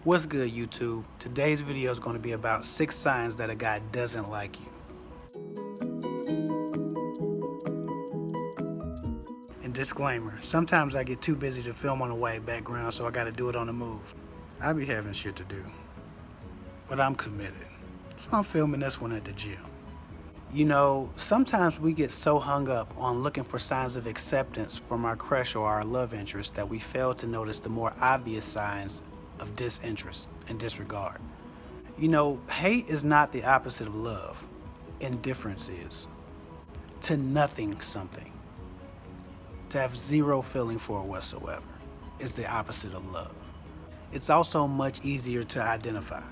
What's good, YouTube? Today's video is going to be about 6 signs that a guy doesn't like you. And disclaimer, sometimes I get too busy to film on a white background, so I gotta do it on the move. I be having shit to do, but I'm committed, so I'm filming this one at the gym. You know, sometimes we get so hung up on looking for signs of acceptance from our crush or our love interest that we fail to notice the more obvious signs of disinterest and disregard. You know, hate is not the opposite of love. Indifference is. To nothing something. To have zero feeling for it whatsoever is the opposite of love. It's also much easier to identify.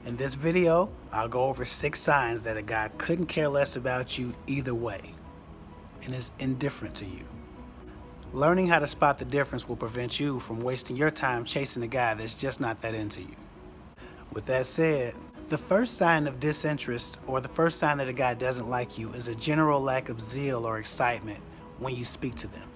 In this video, I'll go over 6 signs that a guy couldn't care less about you either way and is indifferent to you. Learning how to spot the difference will prevent you from wasting your time chasing a guy that's just not that into you. With that said, the first sign of disinterest, or the first sign that a guy doesn't like you, is a general lack of zeal or excitement when you speak to them.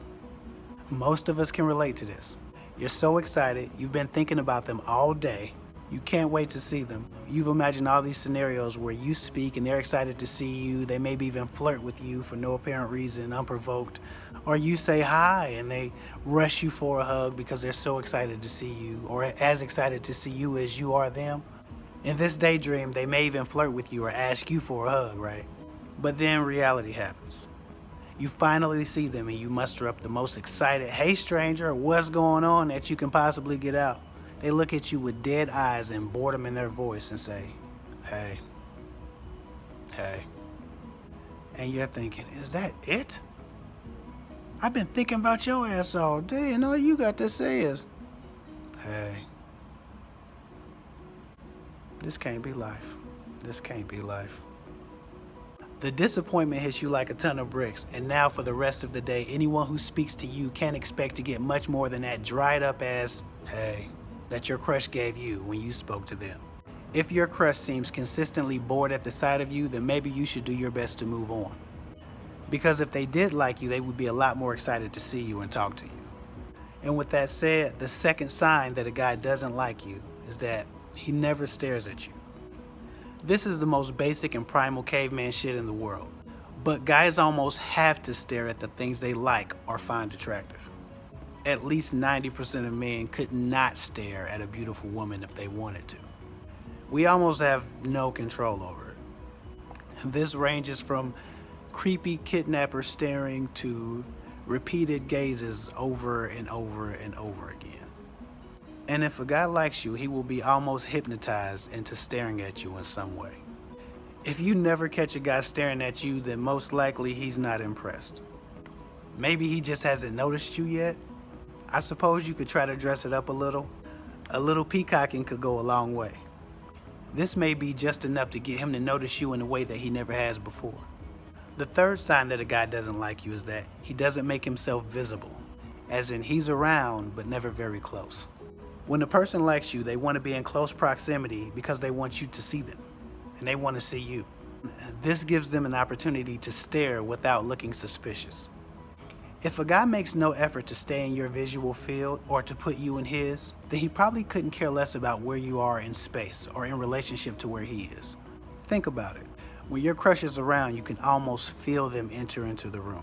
Most of us can relate to this. You're so excited, you've been thinking about them all day, you can't wait to see them. You've imagined all these scenarios where you speak and they're excited to see you. They maybe even flirt with you for no apparent reason, unprovoked. Or you say hi and they rush you for a hug because they're so excited to see you, or as excited to see you as you are them. In this daydream, they may even flirt with you or ask you for a hug, right? But then reality happens. You finally see them and you muster up the most excited, "Hey stranger, what's going on?" that you can possibly get out. They look at you with dead eyes and boredom in their voice and say, "Hey, hey." And you're thinking, is that it? I've been thinking about your ass all day and all you got to say is, "Hey." This can't be life. This can't be life. The disappointment hits you like a ton of bricks, and now for the rest of the day, anyone who speaks to you can't expect to get much more than that dried up ass, "Hey," that your crush gave you when you spoke to them. If your crush seems consistently bored at the sight of you, then maybe you should do your best to move on. Because if they did like you, they would be a lot more excited to see you and talk to you. And with that said, the second sign that a guy doesn't like you is that he never stares at you. This is the most basic and primal caveman shit in the world, but guys almost have to stare at the things they like or find attractive. At least 90% of men could not stare at a beautiful woman if they wanted to. We almost have no control over it. This ranges from creepy kidnapper staring to repeated gazes over and over and over again. And if a guy likes you, he will be almost hypnotized into staring at you in some way. If you never catch a guy staring at you, then most likely he's not impressed. Maybe he just hasn't noticed you yet. I suppose you could try to dress it up a little. A little peacocking could go a long way. This may be just enough to get him to notice you in a way that he never has before. The third sign that a guy doesn't like you is that he doesn't make himself visible, as in he's around but never very close. When a person likes you, they want to be in close proximity because they want you to see them, and they want to see you. This gives them an opportunity to stare without looking suspicious. If a guy makes no effort to stay in your visual field or to put you in his, then he probably couldn't care less about where you are in space or in relationship to where he is. Think about it. When your crush is around, you can almost feel them enter into the room.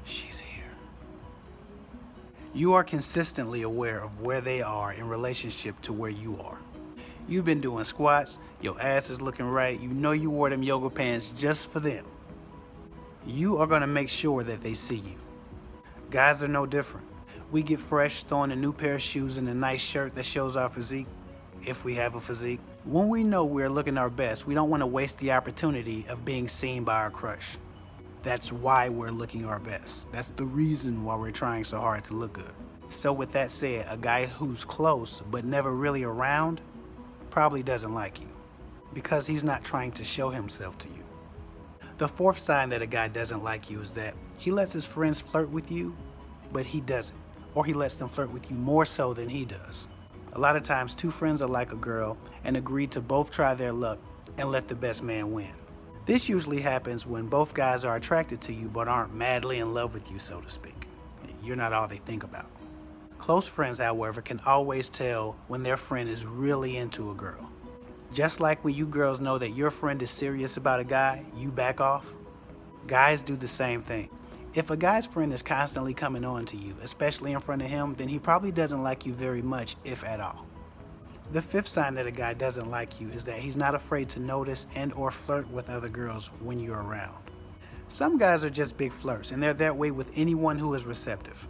She's here. You are consistently aware of where they are in relationship to where you are. You've been doing squats, your ass is looking right, you know you wore them yoga pants just for them. You are going to make sure that they see you. Guys are no different. We get fresh throwing a new pair of shoes and a nice shirt that shows our physique, if we have a physique. When we know we're looking our best, we don't want to waste the opportunity of being seen by our crush. That's why we're looking our best. That's the reason why we're trying so hard to look good. So with that said, a guy who's close but never really around probably doesn't like you because he's not trying to show himself to you. The fourth sign that a guy doesn't like you is that he lets his friends flirt with you, but he doesn't. Or he lets them flirt with you more so than he does. A lot of times, 2 friends are like a girl and agree to both try their luck and let the best man win. This usually happens when both guys are attracted to you but aren't madly in love with you, so to speak. You're not all they think about. Close friends, however, can always tell when their friend is really into a girl. Just like when you girls know that your friend is serious about a guy, you back off. Guys do the same thing. If a guy's friend is constantly coming on to you, especially in front of him, then he probably doesn't like you very much, if at all. The fifth sign that a guy doesn't like you is that he's not afraid to notice and or flirt with other girls when you're around. Some guys are just big flirts, and they're that way with anyone who is receptive.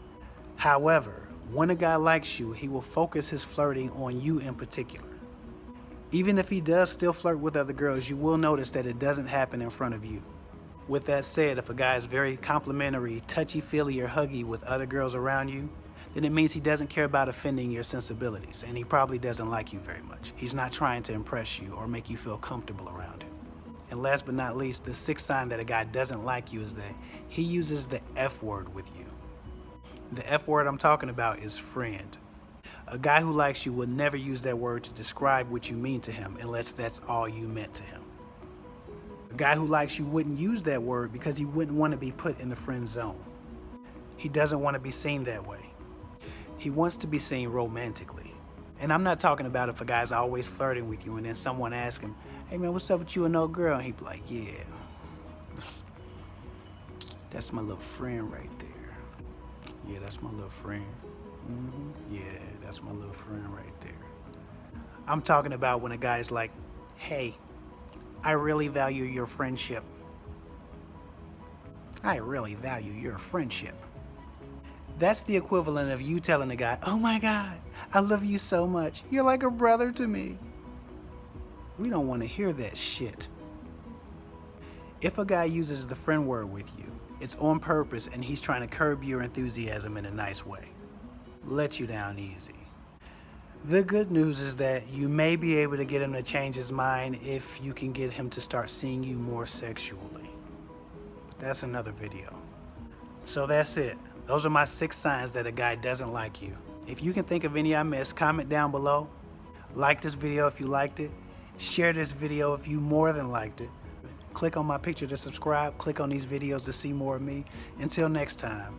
However, when a guy likes you, he will focus his flirting on you in particular. Even if he does still flirt with other girls, you will notice that it doesn't happen in front of you. With that said, if a guy is very complimentary, touchy-feely, or huggy with other girls around you, then it means he doesn't care about offending your sensibilities, and he probably doesn't like you very much. He's not trying to impress you or make you feel comfortable around him. And last but not least, the sixth sign that a guy doesn't like you is that he uses the F word with you. The F word I'm talking about is friend. A guy who likes you would never use that word to describe what you mean to him unless that's all you meant to him. A guy who likes you wouldn't use that word because he wouldn't want to be put in the friend zone. He doesn't want to be seen that way. He wants to be seen romantically. And I'm not talking about if a guy's always flirting with you and then someone asks him, "Hey man, what's up with you and no girl?" And he'd be like, "Yeah, that's my little friend right there. Yeah, that's my little friend. Yeah, that's my little friend right there." I'm talking about when a guy's like, "Hey, I really value your friendship. I really value your friendship." That's the equivalent of you telling a guy, "Oh my God, I love you so much. You're like a brother to me." We don't want to hear that shit. If a guy uses the friend word with you, it's on purpose and he's trying to curb your enthusiasm in a nice way. Let you down easy. The good news is that you may be able to get him to change his mind if you can get him to start seeing you more sexually. But that's another video. So that's it. Those are my 6 signs that a guy doesn't like you. If you can think of any I missed, comment down below. Like this video if you liked it. Share this video if you more than liked it. Click on my picture to subscribe. Click on these videos to see more of me. Until next time.